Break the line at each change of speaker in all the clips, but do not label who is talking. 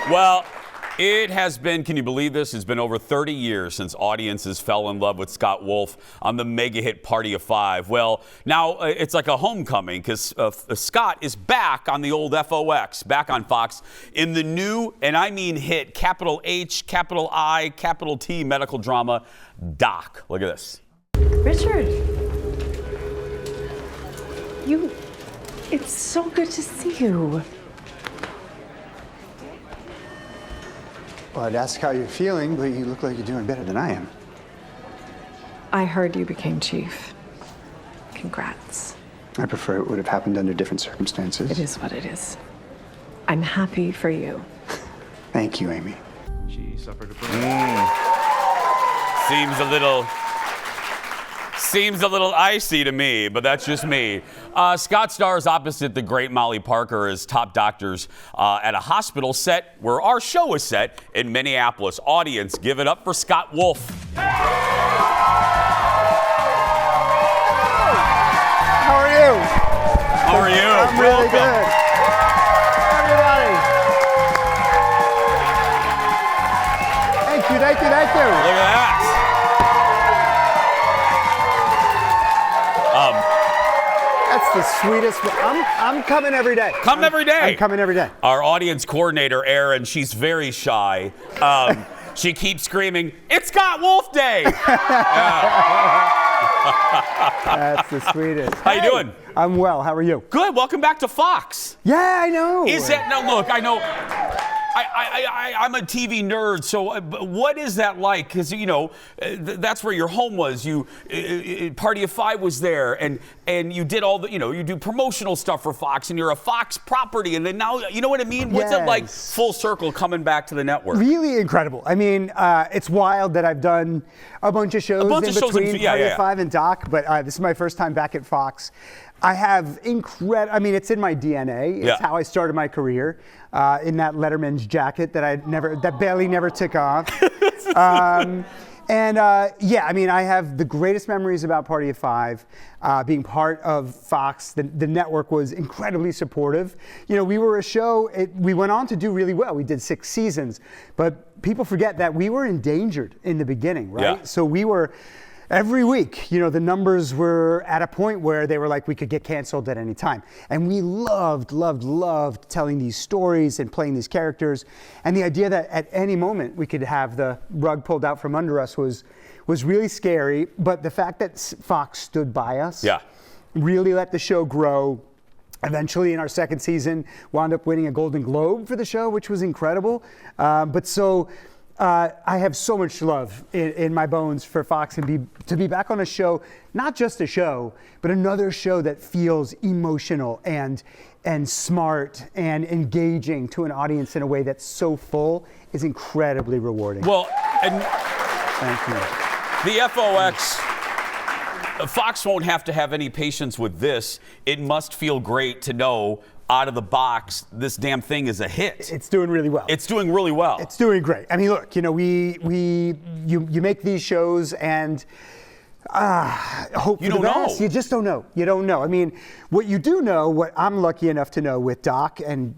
Well, it has been, can you believe this? It's been over 30 years since audiences fell in love with Scott Wolf on the mega hit Party of Five. Well, now it's like a homecoming because Scott is back on the old FOX, back on Fox, in the new, and I mean hit, capital H, capital I, capital T medical drama, Doc. Look at this.
Richard, it's so good to see you.
Well, I'd ask how you're feeling, but you look like you're doing better than I am.
I heard you became chief. Congrats.
I prefer it would have happened under different circumstances.
It is what it is. I'm happy for you.
Thank you, Amy.
She suffered a
Seems a little icy to me, but that's just me. Scott stars opposite the great Molly Parker as top doctors at a hospital set where our show is set in Minneapolis. Audience, give it up for Scott Wolf.
How are you?
How are you?
I'm really
Welcome.
good. Everybody. Thank you.
Look at that.
That's the sweetest. I'm coming every day.
Come every day.
I'm coming every day.
Our audience coordinator, Erin, she's very shy. She keeps screaming, "It's Scott Wolf Day!"
That's the sweetest.
How you doing?
I'm well. How are you?
Good. Welcome back to Fox.
Yeah, I know.
Is that now? Look, I know. I'm a TV nerd, so what is that like? Because that's where your home was. Party of Five was there, and you did all the you do promotional stuff for Fox, and you're a Fox property, and then now you know what I mean. What's it like full circle coming back to the network?
Really incredible. I mean, it's wild that I've done a bunch of shows in between Party of Five and Doc, but this is my first time back at Fox. I have I mean, it's in my DNA. It's how I started my career, in that Letterman's jacket that Bailey never took off. I mean, I have the greatest memories about Party of Five. Being part of Fox, the network was incredibly supportive. We were a show, we went on to do really well. We did 6 seasons, but people forget that we were endangered in the beginning, right?
Yeah.
So we were, every week, the numbers were at a point where they were like, we could get canceled at any time. And we loved telling these stories and playing these characters. And the idea that at any moment we could have the rug pulled out from under us was really scary. But the fact that Fox stood by us really let the show grow. Eventually, in our second season, wound up winning a Golden Globe for the show, which was incredible. I have so much love in my bones for Fox, and to be back on a show, not just a show, but another show that feels emotional and smart and engaging to an audience in a way that's so full is incredibly rewarding.
Well, and
thank you.
The Fox won't have to have any patience with this. It must feel great to know out of the box, this damn thing is a hit.
It's doing really well.
It's doing really well.
It's doing great. I mean, look, you make these shows and hope for the best. You just don't know. You don't know. I mean, what you do know, what I'm lucky enough to know with Doc and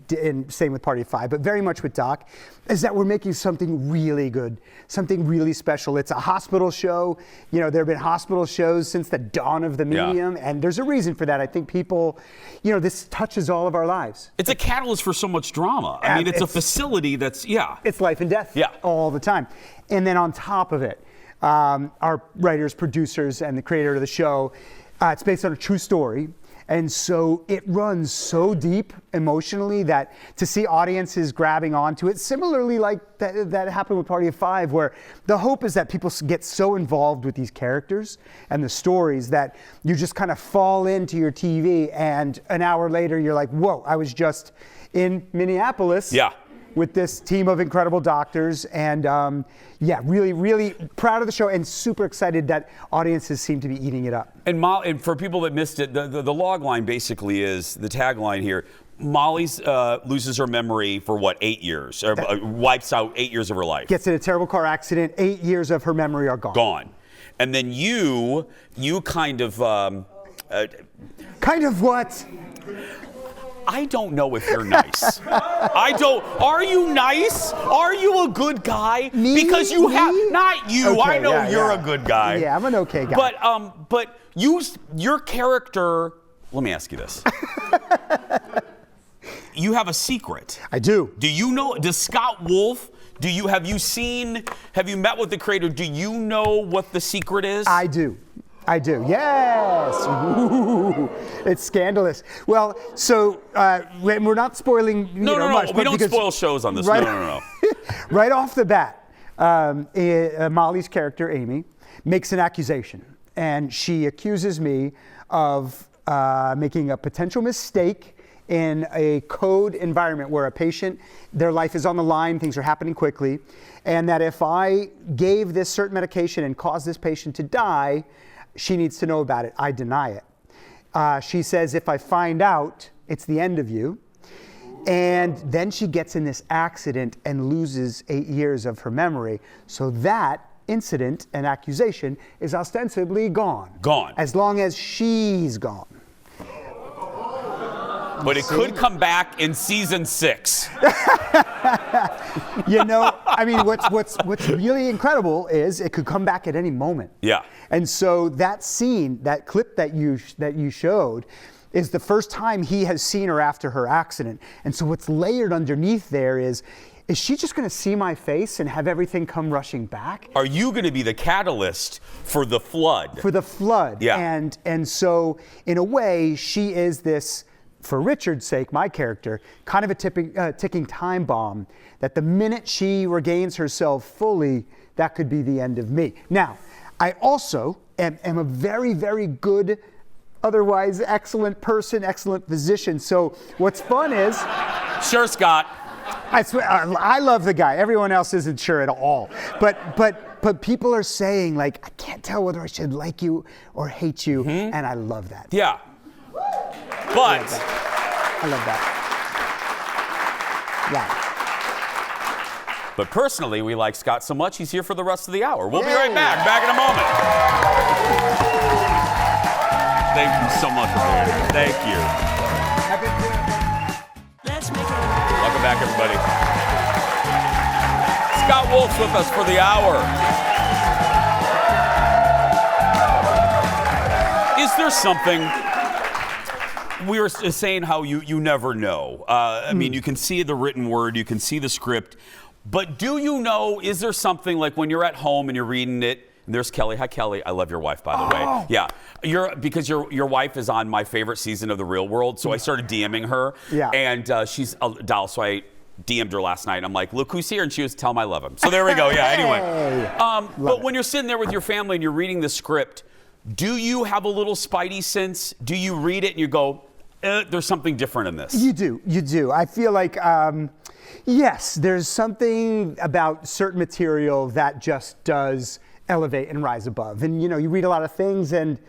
same with Party of Five, but very much with Doc, is that we're making something really good, something really special. It's a hospital show. There have been hospital shows since the dawn of the medium, and there's a reason for that. I think people, this touches all of our lives.
It's a catalyst for so much drama. I mean, it's a facility that's, it's
life and death all the time. And then on top of it, our writers, producers, and the creator of the show, it's based on a true story. And so it runs so deep emotionally that to see audiences grabbing onto it, similarly like that happened with Party of Five, where the hope is that people get so involved with these characters and the stories that you just kind of fall into your TV, and an hour later you're like, whoa, I was just in Minneapolis. With this team of incredible doctors, and really, really proud of the show, and super excited that audiences seem to be eating it up.
And for people that missed it, the log line basically is, the tagline here, Molly's loses her memory for 8 years, or wipes out 8 years of her life.
Gets in a terrible car accident, 8 years of her memory are gone.
And then you kind of...
kind of what?
I don't know if you're nice. I don't. Are you nice? Are you a good guy?
Me?
Because you have
Me?
not you.
Okay,
I know
yeah,
you're
yeah.
a good guy.
Yeah, I'm an okay guy.
But your character. Let me ask you this. You have a secret.
I do.
Do you know? Does Scott Wolf? Have you met with the creator? Do you know what the secret is?
I do. Yes. Ooh, it's scandalous. Well, so we're not spoiling
No.
much.
We
but
don't spoil shows on this.
Right,
No.
Right off the bat, Molly's character, Amy, makes an accusation. And she accuses me of making a potential mistake in a code environment where a patient, their life is on the line, things are happening quickly, and that if I gave this certain medication and caused this patient to die, she needs to know about it. I deny it. She says, if I find out, it's the end of you. And then she gets in this accident and loses 8 years of her memory. So that incident and accusation is ostensibly gone.
Gone.
As long as she's gone.
But it could come back in season 6.
You know, I mean, what's really incredible is it could come back at any moment.
Yeah.
And so that scene, that clip that you showed, is the first time he has seen her after her accident. And so what's layered underneath there is she just going to see my face and have everything come rushing back?
Are you going to be the catalyst for the flood?
For the flood.
Yeah.
And so in a way, she is this, for Richard's sake, my character, kind of a ticking time bomb, that the minute she regains herself fully, that could be the end of me. Now, I also am a very, very good, otherwise excellent person, excellent physician. So what's fun is...
Sure, Scott.
I swear, I love the guy. Everyone else isn't sure at all. But people are saying, like, I can't tell whether I should like you or hate you, and I love that.
Yeah. But
I love that. Yeah.
But personally, we like Scott so much, he's here for the rest of the hour. We'll be
Yay.
right back. Back in a moment. Thank you so much for being here. Thank you. Welcome back, everybody. Scott Wolf's with us for the hour. Is there something... We were saying how you never know. I mean, you can see the written word, you can see the script, but do you know, is there something like when you're at home and you're reading it, and there's Kelly. Hi, Kelly. I love your wife, by the way. Yeah. Because your wife is on my favorite season of The Real World, so I started DMing her.
Yeah.
And she's a doll, so I DM'd her last night. I'm like, look who's here, and she was, tell him I love him. So there we go. Yeah, anyway. But when you're sitting there with your family and you're reading the script, do you have a little spidey sense? Do you read it and you go, there's something different in this?
You do. I feel like, yes, there's something about certain material that just does elevate and rise above. And, you know, you read a lot of things, and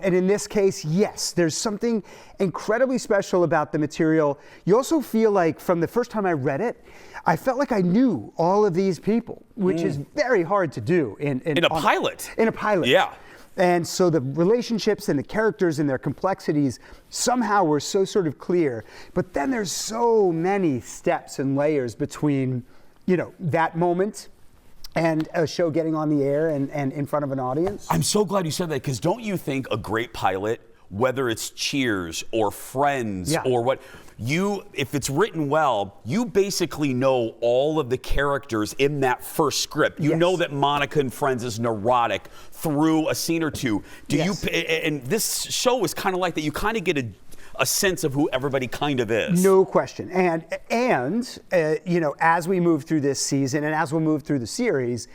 in this case, yes, there's something incredibly special about the material. You also feel like from the first time I read it, I felt like I knew all of these people, which is very hard to do in
a pilot.
In a pilot.
Yeah.
And so the relationships and the characters and their complexities somehow were so sort of clear. But then there's so many steps and layers between, you know, that moment and a show getting on the air and in front of an audience.
I'm so glad you said that, because don't you think a great pilot, whether it's Cheers or Friends or what, if it's written well, you basically know all of the characters in that first script. You know that Monica in Friends is neurotic through a scene or two. And this show is kind of like that. You kind of get a sense of who everybody kind of is.
No question. And you know, as we move through this season and as we'll move through the series,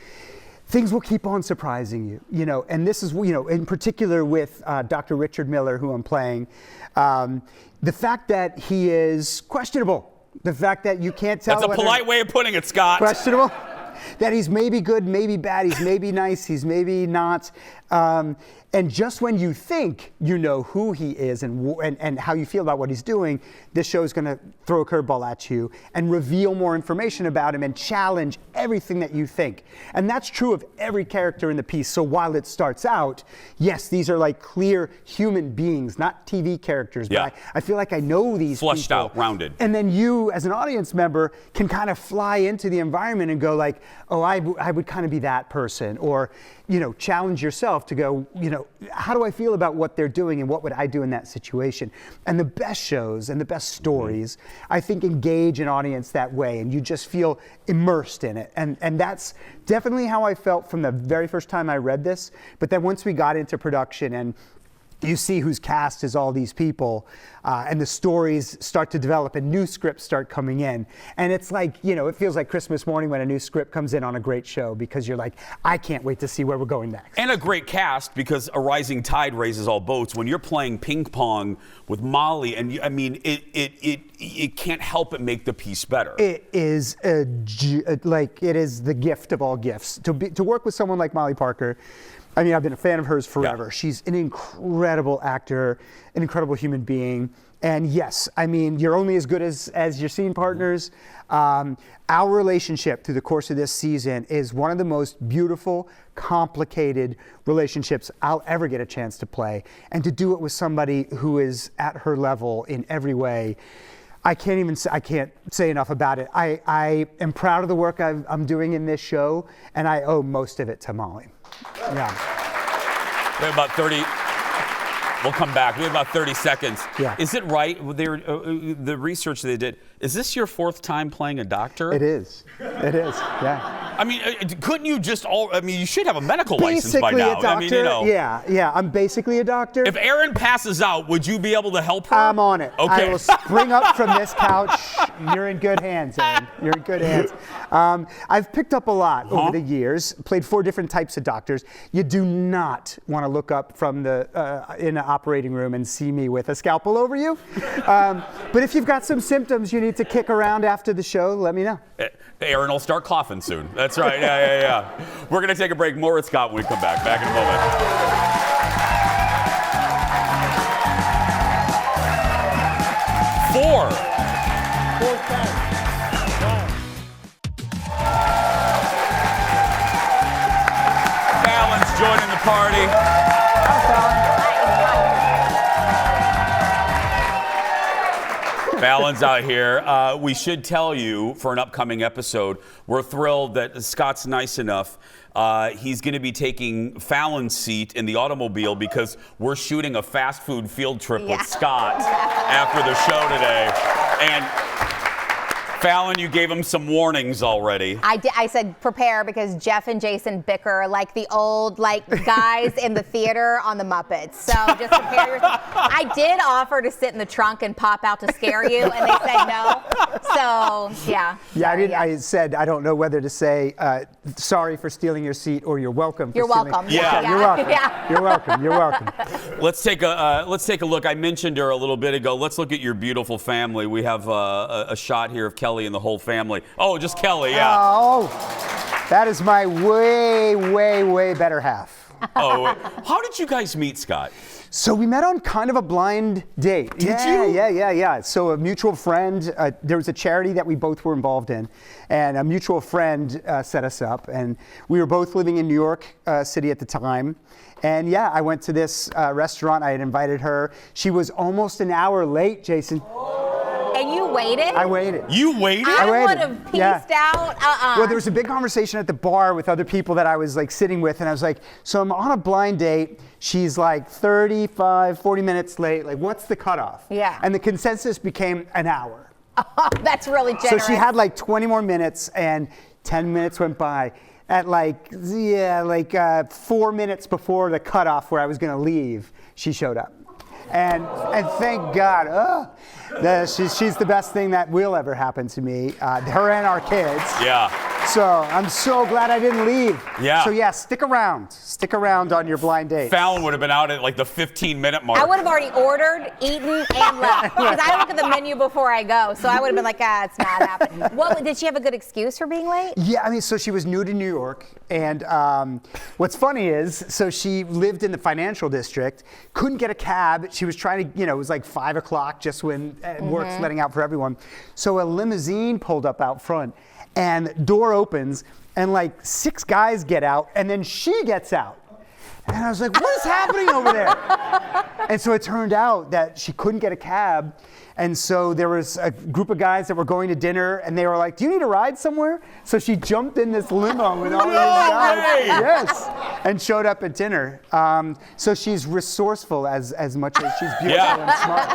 things will keep on surprising you, you know, and this is, you know, in particular with Dr. Richard Miller, who I'm playing, the fact that he is questionable, the fact that you can't tell.
That's a polite way of putting it, Scott.
Questionable. that he's maybe good, maybe bad, he's maybe nice, he's maybe not. And just when you think you know who he is and how you feel about what he's doing, this show is going to throw a curveball at you and reveal more information about him and challenge everything that you think. And that's true of every character in the piece. So while it starts out, yes, these are like clear human beings, not TV characters.
Yeah.
But I feel like I know these
Flushed
people.
out, rounded.
And then you, as an audience member, can kind of fly into the environment and go like, oh, I would kind of be that person. Or, challenge yourself to go, how do I feel about what they're doing and what would I do in that situation? And the best shows and the best stories, I think, engage an audience that way, and you just feel immersed in it. And that's definitely how I felt from the very first time I read this. But then once we got into production and you see who's cast as all these people, and the stories start to develop and new scripts start coming in. And it's like, it feels like Christmas morning when a new script comes in on a great show, because you're like, I can't wait to see where we're going next.
And a great cast, because a rising tide raises all boats. When you're playing ping pong with Molly, and it can't help but make the piece better.
It is it is the gift of all gifts. To work with someone like Molly Parker, I've been a fan of hers forever.
Yeah.
She's an incredible actor, an incredible human being. And yes, you're only as good as your scene partners. Our relationship through the course of this season is one of the most beautiful, complicated relationships I'll ever get a chance to play. And to do it with somebody who is at her level in every way, I can't say enough about it. I am proud of the work I'm doing in this show, and I owe most of it to Molly. Yeah.
We have about 30. We'll come back. We have about 30 seconds.
Yeah.
Is it right? The research they did. Is this your fourth time playing a doctor?
It is. It is. Yeah.
Couldn't you just you should have a medical license by now.
Basically a doctor. Yeah. I'm basically a doctor.
If Erin passes out, would you be able to help her?
I'm on it.
Okay.
I will spring up from this couch. You're in good hands, Erin. You're in good hands. I've picked up a lot over the years. Played 4 different types of doctors. You do not want to look up from in an operating room and see me with a scalpel over you. But if you've got some symptoms you need to kick around after the show, let me know.
Erin will start coughing soon. That's right. Yeah. We're going to take a break. More with Scott when we come back. Back in a moment. 4. Fallon's joining the party. Fallon's out here. We should tell you, for an upcoming episode, we're thrilled that Scott's nice enough. He's going to be taking Fallon's seat in the automobile, because we're shooting a fast food field trip with Scott after the show today. And Fallon, you gave him some warnings already.
I said prepare, because Jeff and Jason bicker like the old guys in the theater on the Muppets. So just prepare yourself. I did offer to sit in the trunk and pop out to scare you, and they said no. So yeah.
Yeah, I said I don't know whether to say sorry for stealing your seat or you're welcome.
You're welcome.
Yeah.
You're welcome.
Yeah.
You're welcome. You're welcome.
Let's take a look. I mentioned her a little bit ago. Let's look at your beautiful family. We have a shot here of Kelly and the whole family. Oh, just Kelly, yeah.
Oh, that is my way, way, way better half.
Oh, how did you guys meet, Scott?
So we met on kind of a blind date.
Did you?
Yeah. So a mutual friend, there was a charity that we both were involved in, and a mutual friend set us up, and we were both living in New York City at the time. And yeah, I went to this restaurant. I had invited her. She was almost an hour late, Jason.
And you waited?
I waited.
You waited?
I
waited.
would have pieced out.
Well, there was a big conversation at the bar with other people that I was sitting with, and I was like, so I'm on a blind date. She's 35, 40 minutes late. What's the cutoff?
Yeah.
And the consensus became an hour.
Oh, that's really generous.
So she had 20 more minutes, and 10 minutes went by. At 4 minutes before the cutoff where I was going to leave, she showed up. And thank God, she's the best thing that will ever happen to me. Her and our kids.
Yeah.
So I'm so glad I didn't leave.
Yeah.
So yeah, stick around on your blind date.
Fallon would have been out at like the 15-minute mark.
I would have already ordered, eaten, and left because I look at the menu before I go. So I would have been like, it's not happening. What did she have a good excuse for being late?
Yeah, I mean, so she was new to New York, and what's funny is, so she lived in the financial district, couldn't get a cab. She was trying to, it was like 5 o'clock just when work's letting out for everyone. So a limousine pulled up out front, and door opens, and like 6 guys get out, and then she gets out. And I was like, what is happening over there? And so it turned out that she couldn't get a cab. And so there was a group of guys that were going to dinner, and they were like, do you need a ride somewhere? So she jumped in this limo with all these guys.
way!
Yes. And showed up at dinner. So she's resourceful as much as she's beautiful and smart.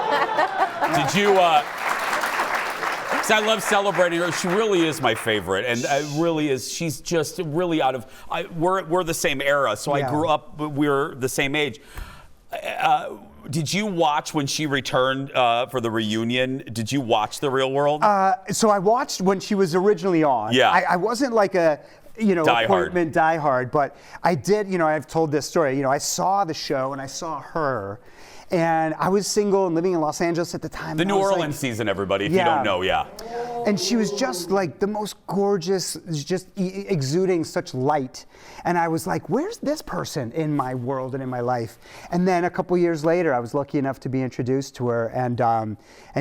Did you, because I love celebrating her. She really is my favorite, and really is. She's just really out of. We're the same era, so I
Yeah.
grew up. We're the same age. Did you watch when she returned for the reunion? Did you watch The Real World?
So I watched when she was originally on.
Yeah.
I wasn't like a appointment diehard, but I did. I've told this story. I saw the show and I saw her. And I was single and living in Los Angeles at the time.
the
and
New
I was
Orleans
like,
season, everybody, if you
Yeah.
don't know, yeah.
And she was just like the most gorgeous, just exuding such light. And I was like, where's this person in my world and in my life? And then a couple years later, I was lucky enough to be introduced to her. And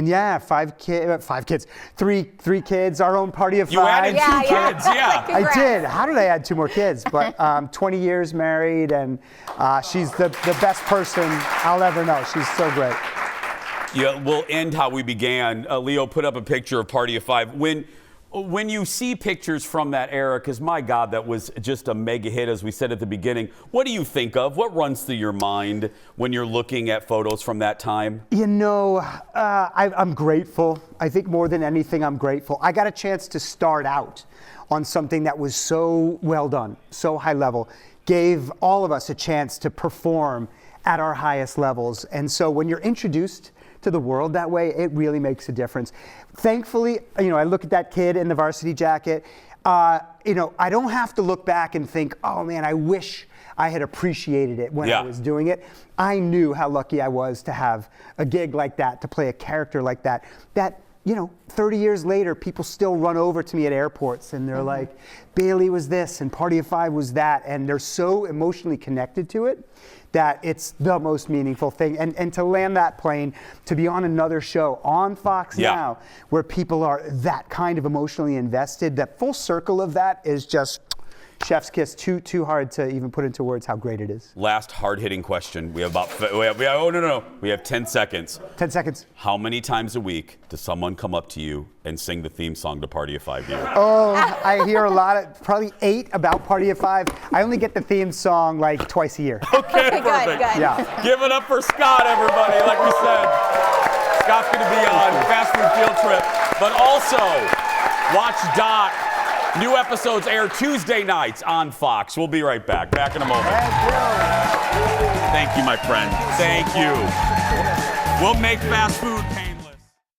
yeah, 5 kids, three kids, our own party of 5.
You added two kids, yeah.
I did. How did I add 2 more kids? But 20 years married, and she's the best person I'll ever know. She's so great.
Yeah, we'll end how we began. Leo put up a picture of Party of 5. When you see pictures from that era, because my God, that was just a mega hit, as we said at the beginning, what do you think of? What runs through your mind when you're looking at photos from that time?
I'm grateful. I think more than anything, I'm grateful. I got a chance to start out on something that was so well done, so high level, gave all of us a chance to perform at our highest levels. And so when you're introduced to the world that way, it really makes a difference. Thankfully, I look at that kid in the varsity jacket. I don't have to look back and think, oh man, I wish I had appreciated it when I was doing it. I knew how lucky I was to have a gig like that, to play a character like that. 30 years later, people still run over to me at airports and they're like, Bailey was this and Party of 5 was that. And they're so emotionally connected to it that it's the most meaningful thing. And to land that plane, to be on another show on Fox now, where people are that kind of emotionally invested, that full circle of that is just chef's kiss. Too hard to even put into words how great it is.
Last hard-hitting question. We have 10 seconds.
10 seconds.
How many times a week does someone come up to you and sing the theme song to Party of 5 to you?
Oh, I hear a lot, probably 8 about Party of 5. I only get the theme song like twice a year.
Okay,
Good,
perfect.
good.
Yeah.
Give it up for Scott, everybody. Like we said, Scott's going to be on Fast Food Field Trip. But also, watch Doc. New episodes air Tuesday nights on Fox. We'll be right back. Back in a moment. Thank you, my friend. Thank you. We'll make fast food